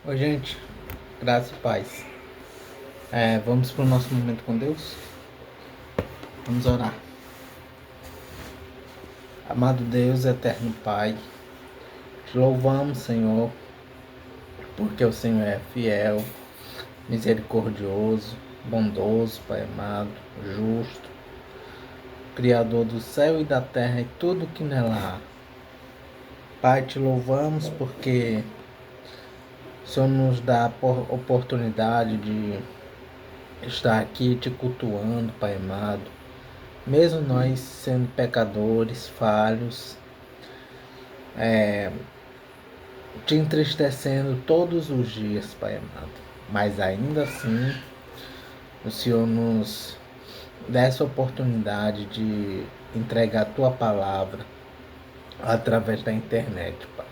Oi, gente, graça e paz. Vamos para o nosso momento com Deus? Vamos orar. Amado Deus, eterno Pai, te louvamos, Senhor, porque o Senhor é fiel, misericordioso, bondoso, Pai amado, justo, Criador do céu e da terra e tudo que nela há. Pai, te louvamos porque o Senhor nos dá a oportunidade de estar aqui te cultuando, Pai amado. Mesmo nós sendo pecadores, falhos, te entristecendo todos os dias, Pai amado. Mas ainda assim, o Senhor nos dá essa oportunidade de entregar a Tua palavra através da internet, Pai.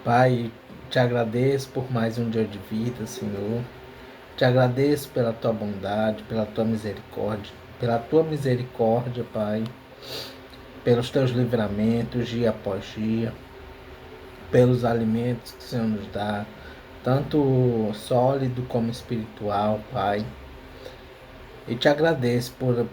Pai, te agradeço por mais um dia de vida, Senhor. Te agradeço pela Tua bondade, pela Tua misericórdia, Pai, pelos Teus livramentos dia após dia, pelos alimentos que o Senhor nos dá, tanto sólido como espiritual, Pai. E te agradeço por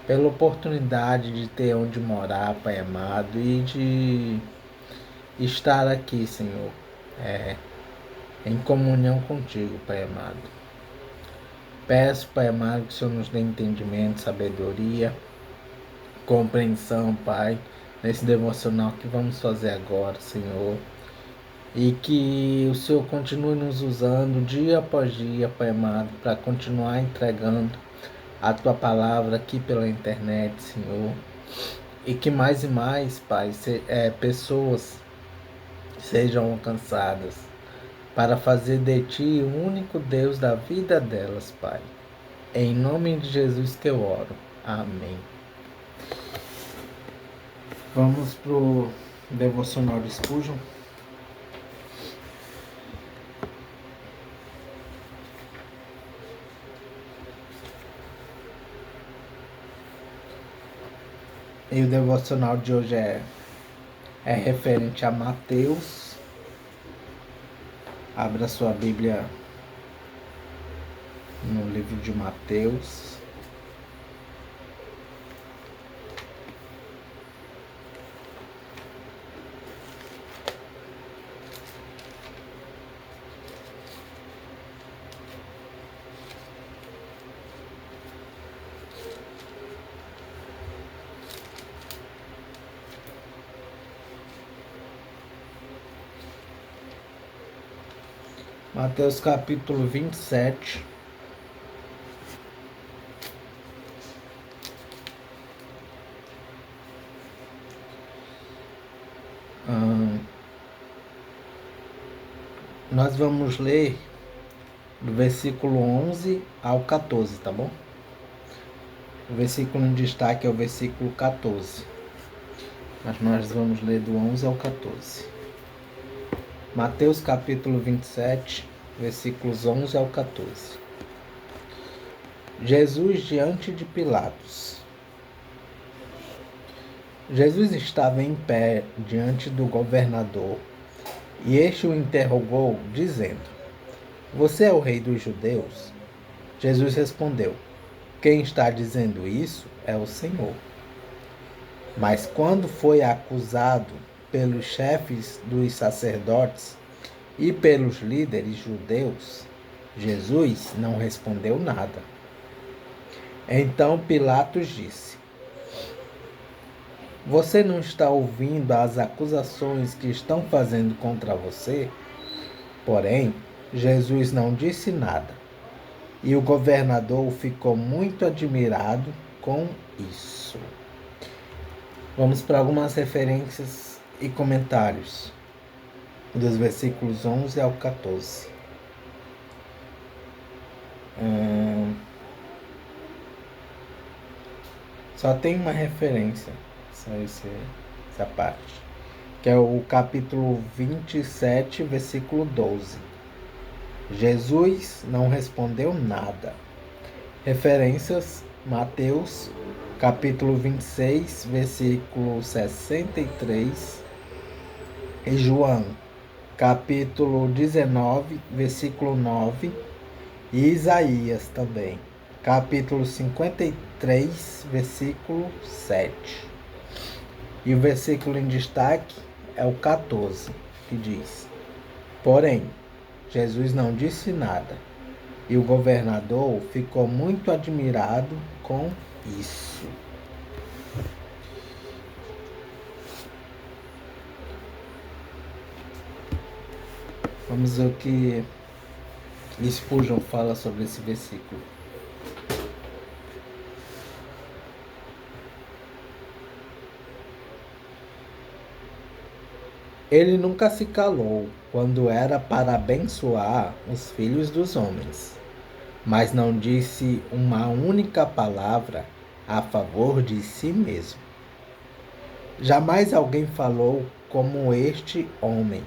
pela oportunidade de ter onde morar, Pai amado, e de estar aqui, Senhor, em comunhão contigo, Pai amado. Peço, Pai amado, que o Senhor nos dê entendimento, sabedoria, compreensão, Pai, nesse devocional que vamos fazer agora, Senhor. E que o Senhor continue nos usando dia após dia, Pai amado, para continuar entregando a Tua palavra aqui pela internet, Senhor. E que mais e mais, Pai, pessoas sejam alcançadas para fazer de Ti o único Deus da vida delas, Pai. Em nome de Jesus que eu oro. Amém. Vamos pro devocional de Spurgeon. E o devocional de hoje é referente a Mateus. Abra sua Bíblia no livro de Mateus. Mateus capítulo 27. Nós vamos ler do versículo 11 ao 14, tá bom? O versículo em destaque é o versículo 14. Mas nós vamos ler do 11 ao 14. Mateus capítulo 27, versículos 11 ao 14. Jesus diante de Pilatos. Jesus estava em pé diante do governador, e este o interrogou, dizendo: Você é o rei dos judeus? Jesus respondeu: Quem está dizendo isso é o Senhor. Mas quando foi acusado pelos chefes dos sacerdotes e pelos líderes judeus, Jesus não respondeu nada. Então Pilatos disse: Você não está ouvindo as acusações que estão fazendo contra você? Porém, Jesus não disse nada. E o governador ficou muito admirado com isso. Vamos para algumas referências e comentários dos versículos 11 ao 14. Só tem uma referência, só essa parte, que é o capítulo 27, versículo 12. Jesus não respondeu nada. Referências Mateus, capítulo 26, versículo 63, e João, capítulo 19, versículo 9, e Isaías também, capítulo 53, versículo 7. E o versículo em destaque é o 14, que diz: Porém, Jesus não disse nada, e o governador ficou muito admirado com isso. Vamos ver o que Spurgeon fala sobre esse versículo. Ele nunca se calou quando era para abençoar os filhos dos homens, mas não disse uma única palavra a favor de si mesmo. Jamais alguém falou como este homem,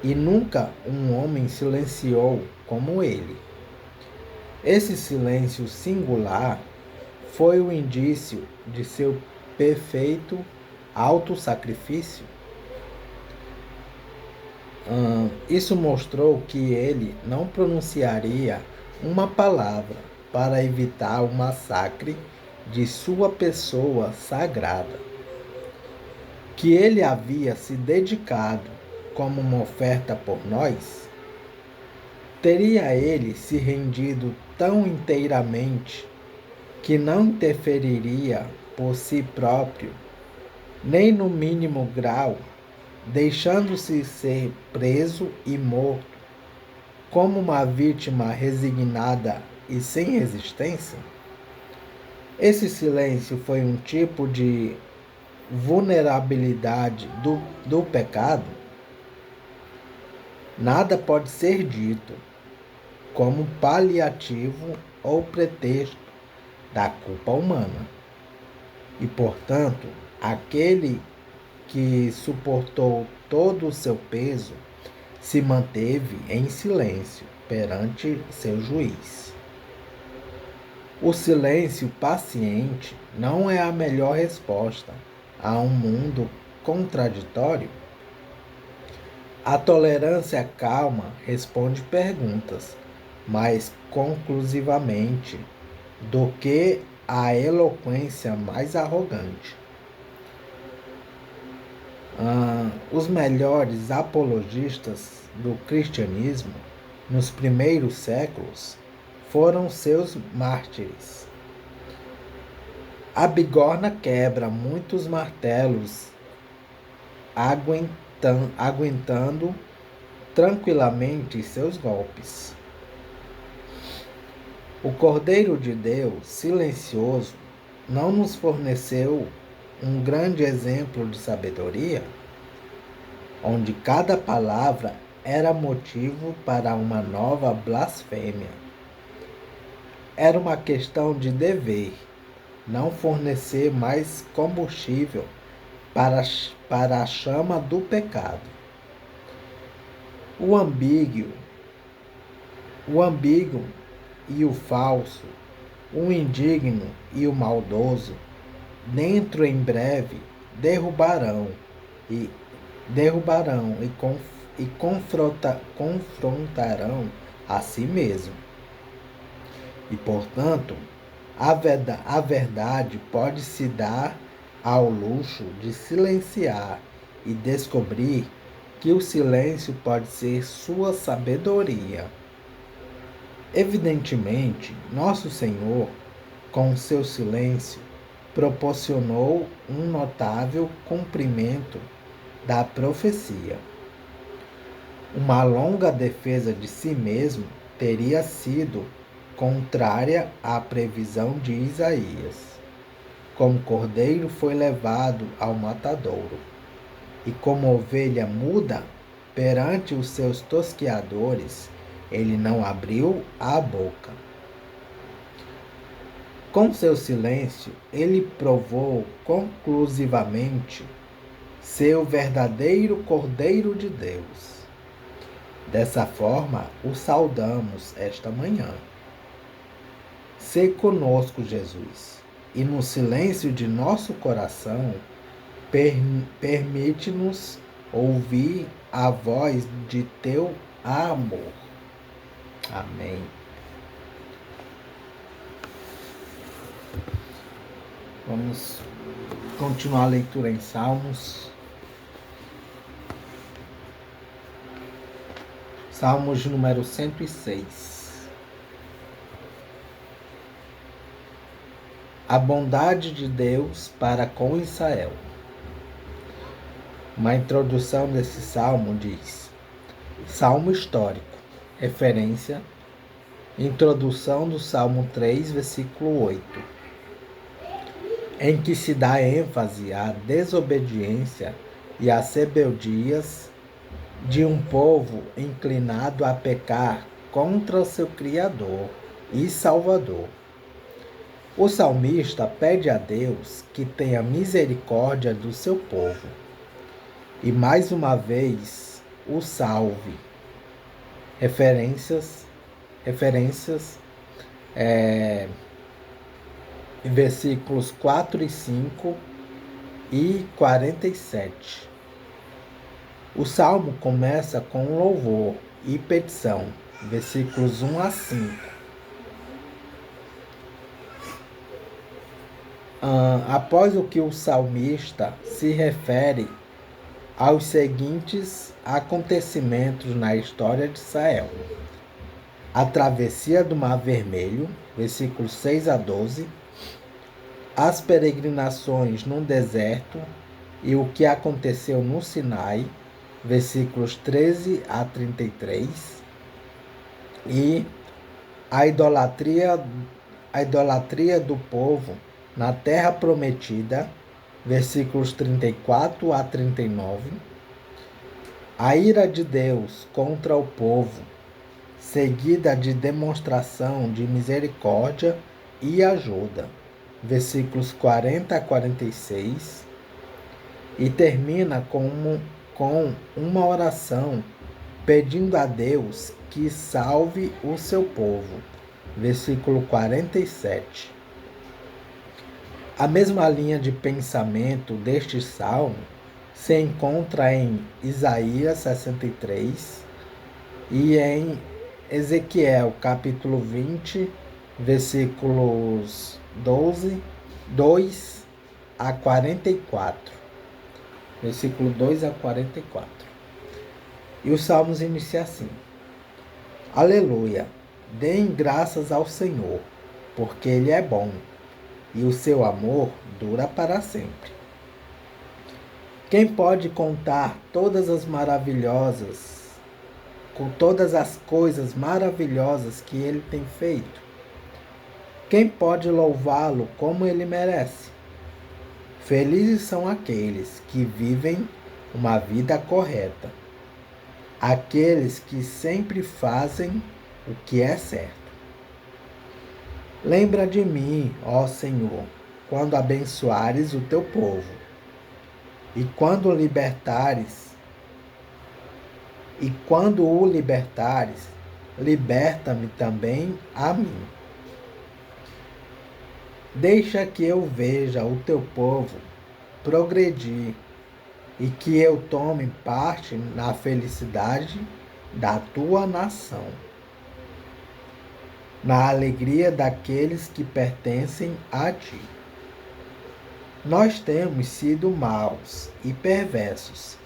e nunca um homem silenciou como ele. Esse silêncio singular foi o indício de seu perfeito autossacrifício. Isso mostrou que ele não pronunciaria uma palavra para evitar o massacre de sua pessoa sagrada, que ele havia se dedicado como uma oferta por nós. Teria ele se rendido tão inteiramente que não interferiria por si próprio, nem no mínimo grau, deixando-se ser preso e morto como uma vítima resignada e sem resistência? Esse silêncio foi um tipo de vulnerabilidade do pecado? Nada pode ser dito como paliativo ou pretexto da culpa humana. E, portanto, aquele que suportou todo o seu peso se manteve em silêncio perante seu juiz. O silêncio paciente não é a melhor resposta a um mundo contraditório? A tolerância calma responde perguntas mais conclusivamente do que a eloquência mais arrogante. Os melhores apologistas do cristianismo nos primeiros séculos foram seus mártires. A bigorna quebra muitos martelos, aguentando tranquilamente seus golpes. O Cordeiro de Deus, silencioso, não nos forneceu um grande exemplo de sabedoria, onde cada palavra era motivo para uma nova blasfêmia. Era uma questão de dever, não fornecer mais combustível para a chama do pecado. O ambíguo e o falso, o indigno e o maldoso, dentro em breve derrubarão e confrontarão a si mesmo. E, portanto, a verdade pode se dar ao luxo de silenciar e descobrir que o silêncio pode ser sua sabedoria. Evidentemente, nosso Senhor, com seu silêncio, proporcionou um notável cumprimento da profecia. Uma longa defesa de si mesmo teria sido contrária à previsão de Isaías. Como cordeiro foi levado ao matadouro, e como ovelha muda perante os seus tosqueadores, ele não abriu a boca. Com seu silêncio, ele provou conclusivamente ser o verdadeiro Cordeiro de Deus. Dessa forma, o saudamos esta manhã. Sê conosco, Jesus, e no silêncio de nosso coração, permite-nos ouvir a voz de teu amor. Amém. Vamos continuar a leitura em Salmos. Salmos número 106. A bondade de Deus para com Israel. Uma introdução desse salmo diz: Salmo histórico, referência, introdução do Salmo 3, versículo 8, em que se dá ênfase à desobediência e às rebeldias de um povo inclinado a pecar contra seu Criador e Salvador. O salmista pede a Deus que tenha misericórdia do seu povo e mais uma vez o salve. Referências, versículos 4 e 5 e 47. O salmo começa com louvor e petição, versículos 1 a 5. Após o que o salmista se refere aos seguintes acontecimentos na história de Israel: a travessia do Mar Vermelho, versículos 6 a 12, as peregrinações no deserto e o que aconteceu no Sinai, versículos 13 a 33, e a idolatria do povo na terra prometida, versículos 34 a 39, a ira de Deus contra o povo, seguida de demonstração de misericórdia e ajuda, versículos 40 a 46, e termina com uma oração pedindo a Deus que salve o seu povo, versículo 47. A mesma linha de pensamento deste salmo se encontra em Isaías 63 e em Ezequiel, capítulo 20, versículos 2 a 44. Versículo 2 a 44. E os salmos iniciam assim: Aleluia! Deem graças ao Senhor, porque Ele é bom, e o seu amor dura para sempre. Quem pode contar todas as coisas maravilhosas que Ele tem feito? Quem pode louvá-lo como Ele merece? Felizes são aqueles que vivem uma vida correta, aqueles que sempre fazem o que é certo. Lembra de mim, ó Senhor, quando abençoares o teu povo, e quando o libertares, liberta-me também a mim. Deixa que eu veja o teu povo progredir e que eu tome parte na felicidade da tua nação, na alegria daqueles que pertencem a ti. Nós temos sido maus e perversos.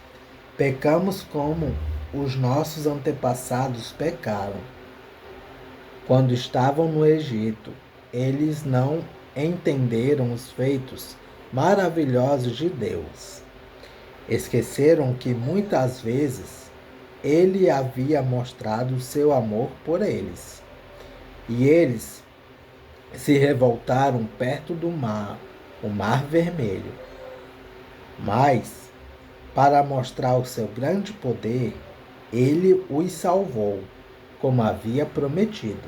Pecamos como os nossos antepassados pecaram. Quando estavam no Egito, eles não entenderam os feitos maravilhosos de Deus. Esqueceram que muitas vezes Ele havia mostrado seu amor por eles. E eles se revoltaram perto do mar, o Mar Vermelho. Mas, para mostrar o seu grande poder, Ele os salvou, como havia prometido.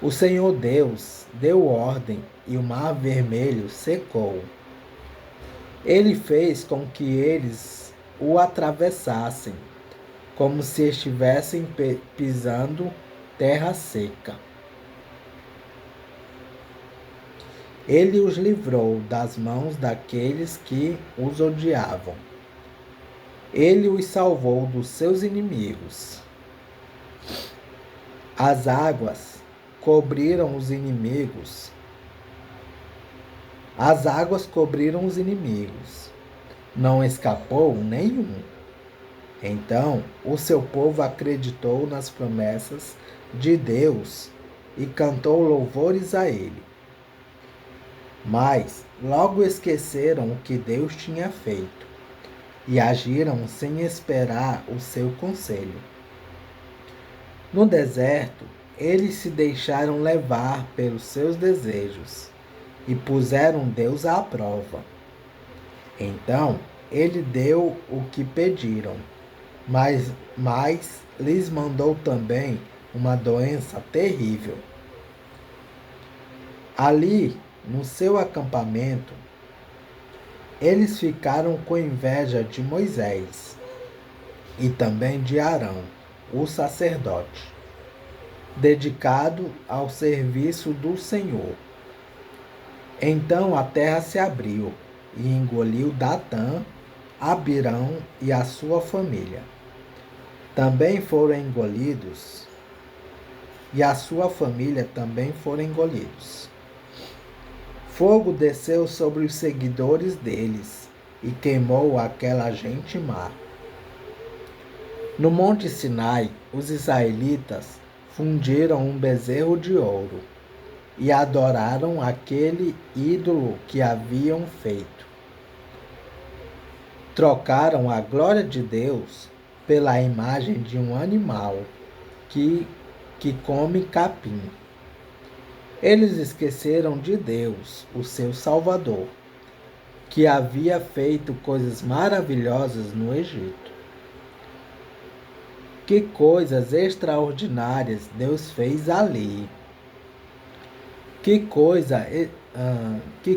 O Senhor Deus deu ordem e o Mar Vermelho secou. Ele fez com que eles o atravessassem, como se estivessem pisando terra seca. Ele os livrou das mãos daqueles que os odiavam. Ele os salvou dos seus inimigos. As águas cobriram os inimigos. As águas cobriram os inimigos. Não escapou nenhum. Então o seu povo acreditou nas promessas de Deus e cantou louvores a ele. Mas logo esqueceram o que Deus tinha feito e agiram sem esperar o seu conselho. No deserto, eles se deixaram levar pelos seus desejos e puseram Deus à prova. Então ele deu o que pediram, mas lhes mandou também uma doença terrível. Ali, no seu acampamento, eles ficaram com inveja de Moisés e também de Arão, o sacerdote, dedicado ao serviço do Senhor. Então a terra se abriu e engoliu Datã, Abirão e a sua família. Também foram engolidos, e a sua família também foram engolidos. Fogo desceu sobre os seguidores deles e queimou aquela gente má. No Monte Sinai, os israelitas fundiram um bezerro de ouro e adoraram aquele ídolo que haviam feito. Trocaram a glória de Deus pela imagem de um animal que come capim. Eles esqueceram de Deus, o seu Salvador, que havia feito coisas maravilhosas no Egito. Que coisas extraordinárias Deus fez ali! Que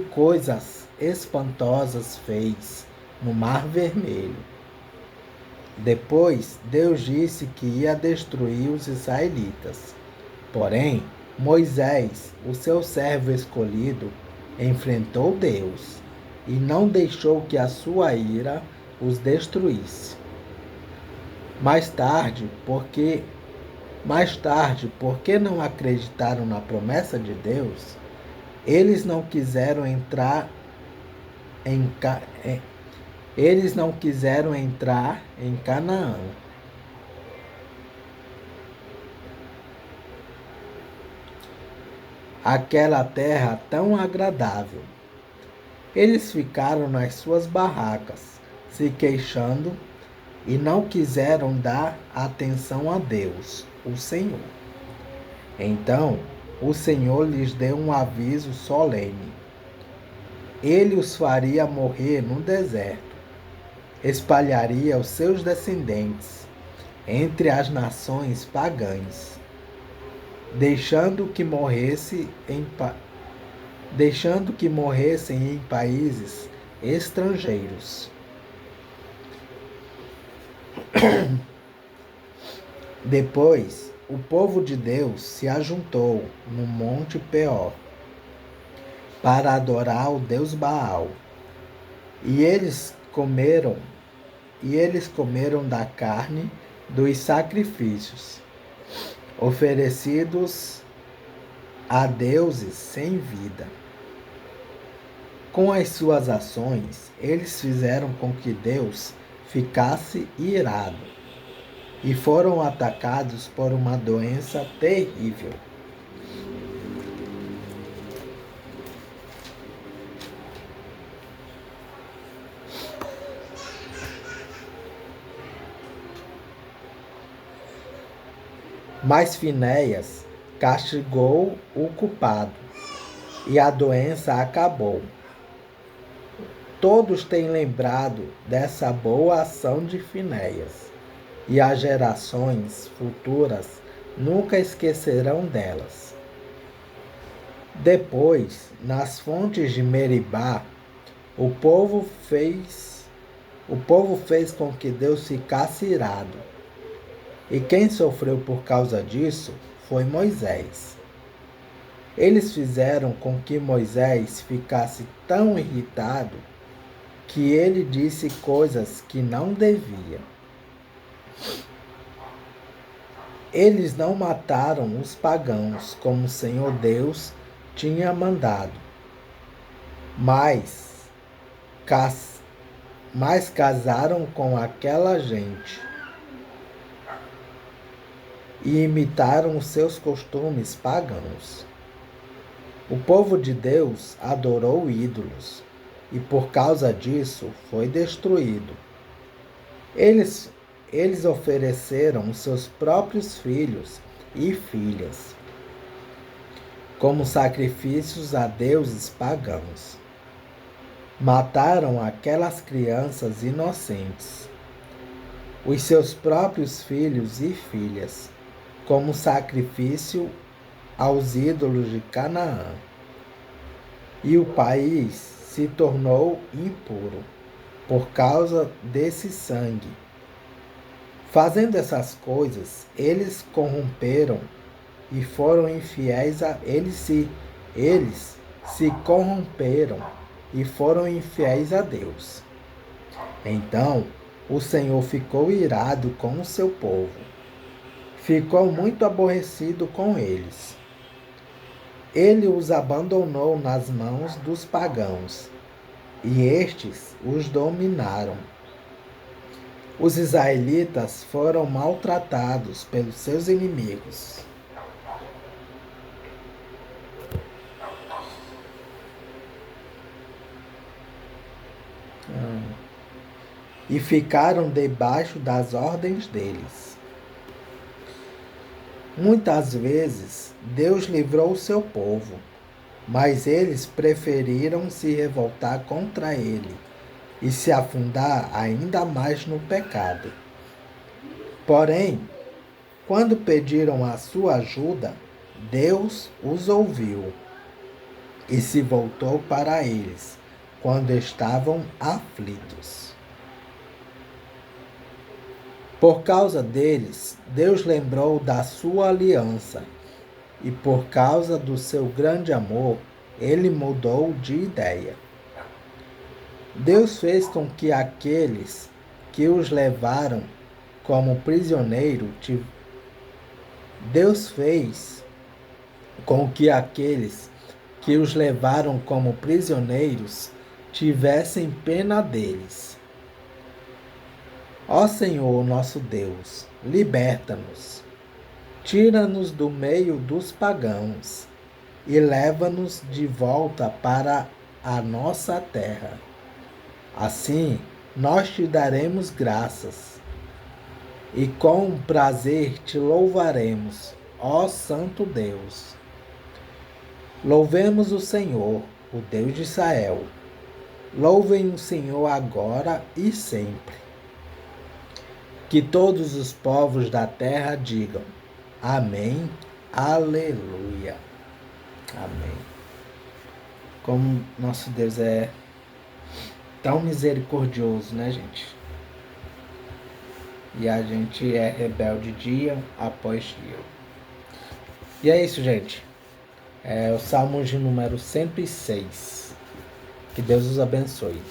coisas espantosas fez no Mar Vermelho! Depois, Deus disse que ia destruir os israelitas. Porém, Moisés, o seu servo escolhido, enfrentou Deus e não deixou que a sua ira os destruísse. Mais tarde, porque não acreditaram na promessa de Deus, eles não quiseram entrar em Canaã. Aquela terra tão agradável. Eles ficaram nas suas barracas, se queixando, e não quiseram dar atenção a Deus, o Senhor. Então, o Senhor lhes deu um aviso solene. Ele os faria morrer no deserto, espalharia os seus descendentes entre as nações pagãs, deixando que morressem em países estrangeiros. Depois, o povo de Deus se ajuntou no Monte Peor para adorar o Deus Baal. E eles comeram da carne dos sacrifícios oferecidos a deuses sem vida. Com as suas ações, eles fizeram com que Deus ficasse irado e foram atacados por uma doença terrível. Mas Finéias castigou o culpado e a doença acabou. Todos têm lembrado dessa boa ação de Finéias, e as gerações futuras nunca esquecerão delas. Depois, nas fontes de Meribá, o povo fez com que Deus ficasse irado. E quem sofreu por causa disso foi Moisés. Eles fizeram com que Moisés ficasse tão irritado que ele disse coisas que não devia. Eles não mataram os pagãos como o Senhor Deus tinha mandado, mas casaram com aquela gente e imitaram os seus costumes pagãos. O povo de Deus adorou ídolos e por causa disso foi destruído. Eles ofereceram os seus próprios filhos e filhas como sacrifícios a deuses pagãos. Mataram aquelas crianças inocentes, os seus próprios filhos e filhas, como sacrifício aos ídolos de Canaã. E o país se tornou impuro por causa desse sangue. Fazendo essas coisas, eles corromperam e foram infiéis a eles se corromperam e foram infiéis a Deus. Então o Senhor ficou irado com o seu povo. Ficou muito aborrecido com eles. Ele os abandonou nas mãos dos pagãos, e estes os dominaram. Os israelitas foram maltratados pelos seus inimigos. E ficaram debaixo das ordens deles. Muitas vezes Deus livrou o seu povo, mas eles preferiram se revoltar contra ele e se afundar ainda mais no pecado. Porém, quando pediram a sua ajuda, Deus os ouviu e se voltou para eles quando estavam aflitos. Por causa deles, Deus lembrou da sua aliança e por causa do seu grande amor, ele mudou de ideia. Deus fez com que aqueles que os levaram como prisioneiro Deus fez com que aqueles que os levaram como prisioneiros tivessem pena deles. Ó Senhor nosso Deus, liberta-nos, tira-nos do meio dos pagãos e leva-nos de volta para a nossa terra. Assim, nós te daremos graças e com prazer te louvaremos, ó Santo Deus. Louvemos o Senhor, o Deus de Israel. Louvem o Senhor agora e sempre. Que todos os povos da terra digam: Amém, Aleluia. Amém. Como nosso Deus é tão misericordioso, né, gente? E a gente é rebelde dia após dia. E é isso, gente. É o Salmo de número 106. Que Deus os abençoe.